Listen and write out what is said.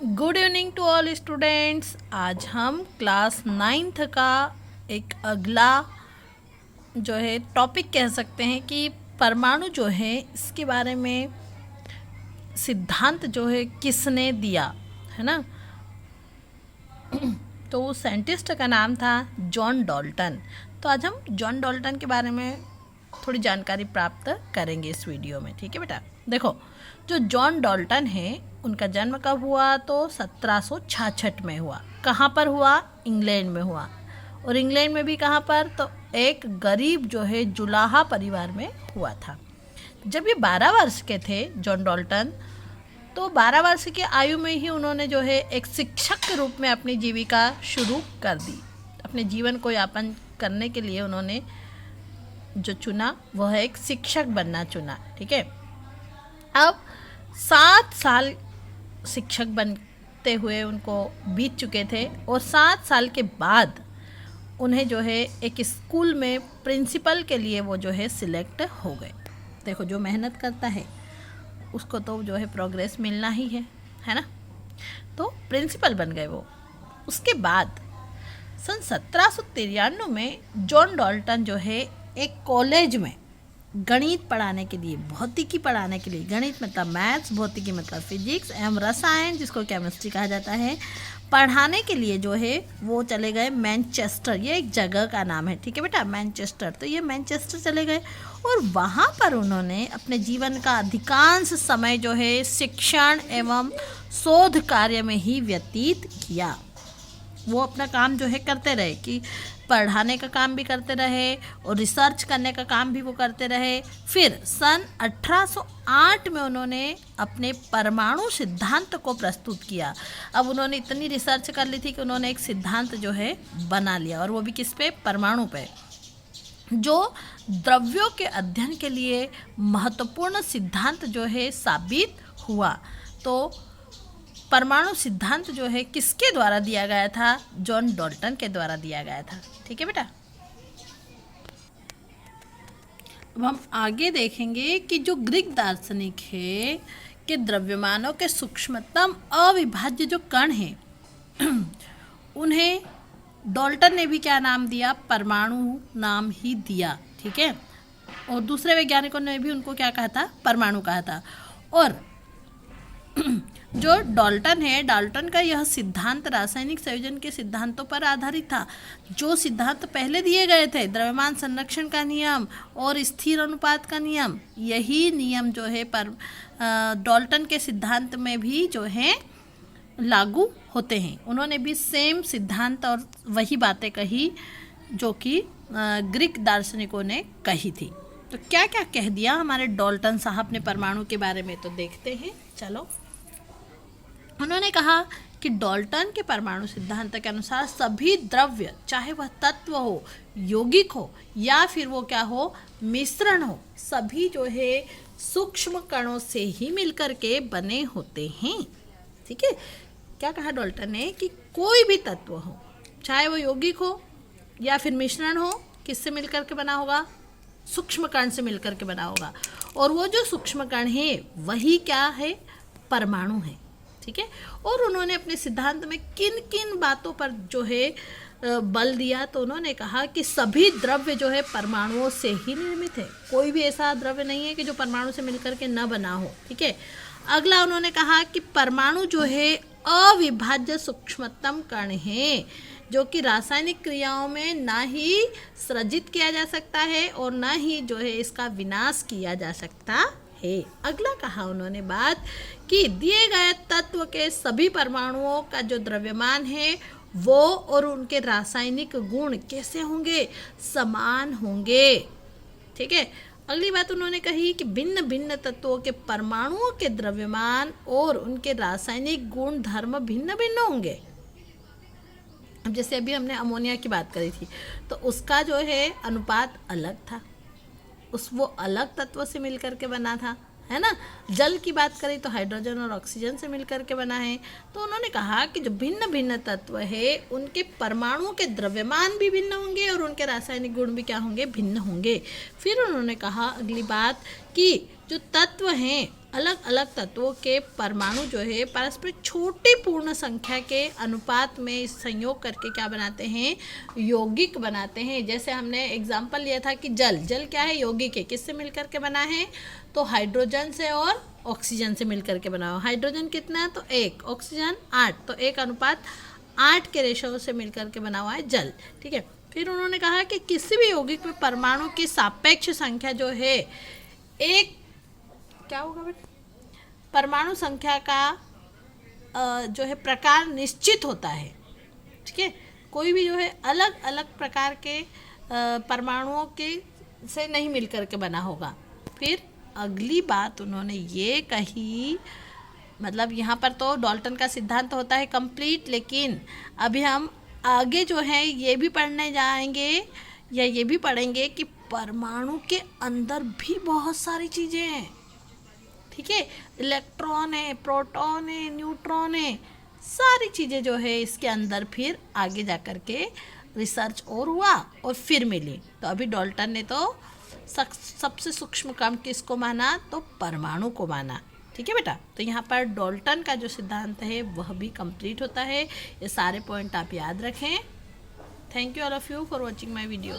Good evening to all students. आज हम class 9th का एक अगला जो है टॉपिक कह सकते हैं कि परमाणु जो है इसके बारे में सिद्धांत जो है किसने दिया है ना। तो उस साइंटिस्ट का नाम था जॉन डाल्टन। तो आज हम जॉन डाल्टन के बारे में थोड़ी जानकारी प्राप्त करेंगे इस वीडियो में। ठीक है बेटा, देखो जो जॉन डाल्टन है उनका जन्म कब हुआ तो 1766 में हुआ। कहाँ पर हुआ? इंग्लैंड में हुआ। और इंग्लैंड में भी कहाँ पर? तो एक गरीब जो है जुलाहा परिवार में हुआ था। जब ये 12 वर्ष के थे जॉन डाल्टन, तो 12 वर्ष की आयु में ही उन्होंने जो है एक शिक्षक के रूप में अपनी जीविका शुरू कर दी। अपने जीवन को यापन करने के लिए उन्होंने जो चुना वह एक शिक्षक बनना चुना। ठीक है, अब 7 साल शिक्षक बनते हुए उनको बीत चुके थे और 7 साल के बाद उन्हें जो है एक स्कूल में प्रिंसिपल के लिए वो जो है सिलेक्ट हो गए। देखो, जो मेहनत करता है उसको तो जो है प्रोग्रेस मिलना ही है ना। तो प्रिंसिपल बन गए वो। उसके बाद सन 1793 में जॉन डाल्टन जो है एक कॉलेज में गणित पढ़ाने के लिए, भौतिकी पढ़ाने के लिए, गणित मतलब मैथ्स, भौतिकी मतलब फिजिक्स एवं रसायन जिसको केमिस्ट्री कहा जाता है, पढ़ाने के लिए जो है वो चले गए मैनचेस्टर। ये एक जगह का नाम है, ठीक है बेटा, मैनचेस्टर। तो ये मैनचेस्टर चले गए और वहाँ पर उन्होंने अपने जीवन का अधिकांश समय जो है शिक्षण एवं शोध कार्य में ही व्यतीत किया। वो अपना काम जो है करते रहे कि पढ़ाने का काम भी करते रहे और रिसर्च करने का काम भी वो करते रहे। फिर सन 1808 में उन्होंने अपने परमाणु सिद्धांत को प्रस्तुत किया। अब उन्होंने इतनी रिसर्च कर ली थी कि उन्होंने एक सिद्धांत जो है बना लिया, और वो भी किस पे? परमाणु पे, जो द्रव्यों के अध्ययन के लिए महत्वपूर्ण सिद्धांत जो है साबित हुआ। तो परमाणु सिद्धांत जो है किसके द्वारा दिया गया था? जॉन डाल्टन के द्वारा दिया गया था। ठीक है बेटा, अब हम आगे देखेंगे कि जो ग्रीक दार्शनिक है कि द्रव्यमानों के सूक्ष्मतम अविभाज्य जो कण हैं उन्हें डाल्टन ने भी क्या नाम दिया? परमाणु नाम ही दिया। ठीक है, और दूसरे वैज्ञानिकों ने भी उनको क्या कहा था? परमाणु कहा था। और जो डाल्टन है, डाल्टन का यह सिद्धांत रासायनिक संयोजन के सिद्धांतों पर आधारित था। जो सिद्धांत पहले दिए गए थे, द्रव्यमान संरक्षण का नियम और स्थिर अनुपात का नियम, यही नियम जो है पर डाल्टन के सिद्धांत में भी जो है लागू होते हैं। उन्होंने भी सेम सिद्धांत और वही बातें कही जो कि ग्रीक दार्शनिकों ने कही थी। तो क्या क्या कह दिया हमारे डाल्टन साहब ने परमाणु के बारे में, तो देखते हैं। चलो, उन्होंने कहा कि डाल्टन के परमाणु सिद्धांत के अनुसार सभी द्रव्य, चाहे वह तत्व हो, यौगिक हो या फिर वो क्या हो, मिश्रण हो, सभी जो है सूक्ष्म कणों से ही मिलकर के बने होते हैं। ठीक है, क्या कहा डाल्टन ने कि कोई भी तत्व हो, चाहे वो यौगिक हो या फिर मिश्रण हो, किससे मिलकर के बना होगा? सूक्ष्म कण से मिलकर के बना होगा। और वो जो सूक्ष्म कण है वही क्या है? परमाणु है। ठीक है, और उन्होंने अपने सिद्धांत में किन किन बातों पर जो है बल दिया? तो उन्होंने कहा कि सभी द्रव्य जो है परमाणुओं से ही निर्मित है। कोई भी ऐसा द्रव्य नहीं है कि जो परमाणु से मिलकर के न बना हो। ठीक है, अगला उन्होंने कहा कि परमाणु जो है अविभाज्य सूक्ष्मतम कण है, जो कि रासायनिक क्रियाओं में ना ही सृजित किया जा सकता है और ना ही जो है इसका विनाश किया जा सकता है। अगला कहा उन्होंने बात कि दिए गए तत्व के सभी परमाणुओं का जो द्रव्यमान है वो और उनके रासायनिक गुण कैसे होंगे? समान होंगे। ठीक है, अगली बात उन्होंने कही कि भिन्न भिन्न तत्वों के परमाणुओं के द्रव्यमान और उनके रासायनिक गुण धर्म भिन्न भिन्न होंगे। अब जैसे अभी हमने अमोनिया की बात करी थी, तो उसका जो है अनुपात अलग था, वो अलग तत्व से मिलकर के बना था, है ना। जल की बात करें तो हाइड्रोजन और ऑक्सीजन से मिलकर के बना है। तो उन्होंने कहा कि जो भिन्न भिन्न तत्व है उनके परमाणुओं के द्रव्यमान भी भिन्न होंगे और उनके रासायनिक गुण भी क्या होंगे? भिन्न होंगे। फिर उन्होंने कहा अगली बात कि जो तत्व हैं अलग अलग तत्वों के परमाणु जो है परस्पर छोटी पूर्ण संख्या के अनुपात में संयोग करके क्या बनाते हैं, यौगिक बनाते हैं। जैसे हमने एग्जाम्पल लिया था कि जल क्या है, यौगिक है, किससे मिलकर के बना है, तो हाइड्रोजन से और ऑक्सीजन से मिलकर के बना हो। हाइड्रोजन कितना है, तो 1, ऑक्सीजन 8, तो 1:8 के रेशो से मिलकर के बना हुआ है जल। ठीक है। फिर उन्होंने कहा कि किसी भी यौगिक में परमाणु की सापेक्ष संख्या जो है एक, क्या होगा बेटा, परमाणु संख्या का जो है प्रकार निश्चित होता है। ठीक है। कोई भी जो है अलग अलग प्रकार के परमाणुओं के से नहीं मिलकर के बना होगा। फिर अगली बात उन्होंने ये कही, मतलब यहाँ पर तो डाल्टन का सिद्धांत होता है कंप्लीट, लेकिन अभी हम आगे जो है ये भी पढ़ने जाएंगे या ये भी पढ़ेंगे कि परमाणु के अंदर भी बहुत सारी चीज़ें हैं। ठीक है। इलेक्ट्रॉन है, प्रोटॉन है, न्यूट्रॉन है, सारी चीज़ें जो है इसके अंदर फिर आगे जा कर के रिसर्च और हुआ और फिर मिली। तो अभी डाल्टन ने तो सबसे सूक्ष्म कण किसको माना, तो परमाणु को माना। ठीक है बेटा। तो यहाँ पर डाल्टन का जो सिद्धांत है वह भी कंप्लीट होता है। ये सारे पॉइंट आप याद रखें। Thank you all of you for watching my video.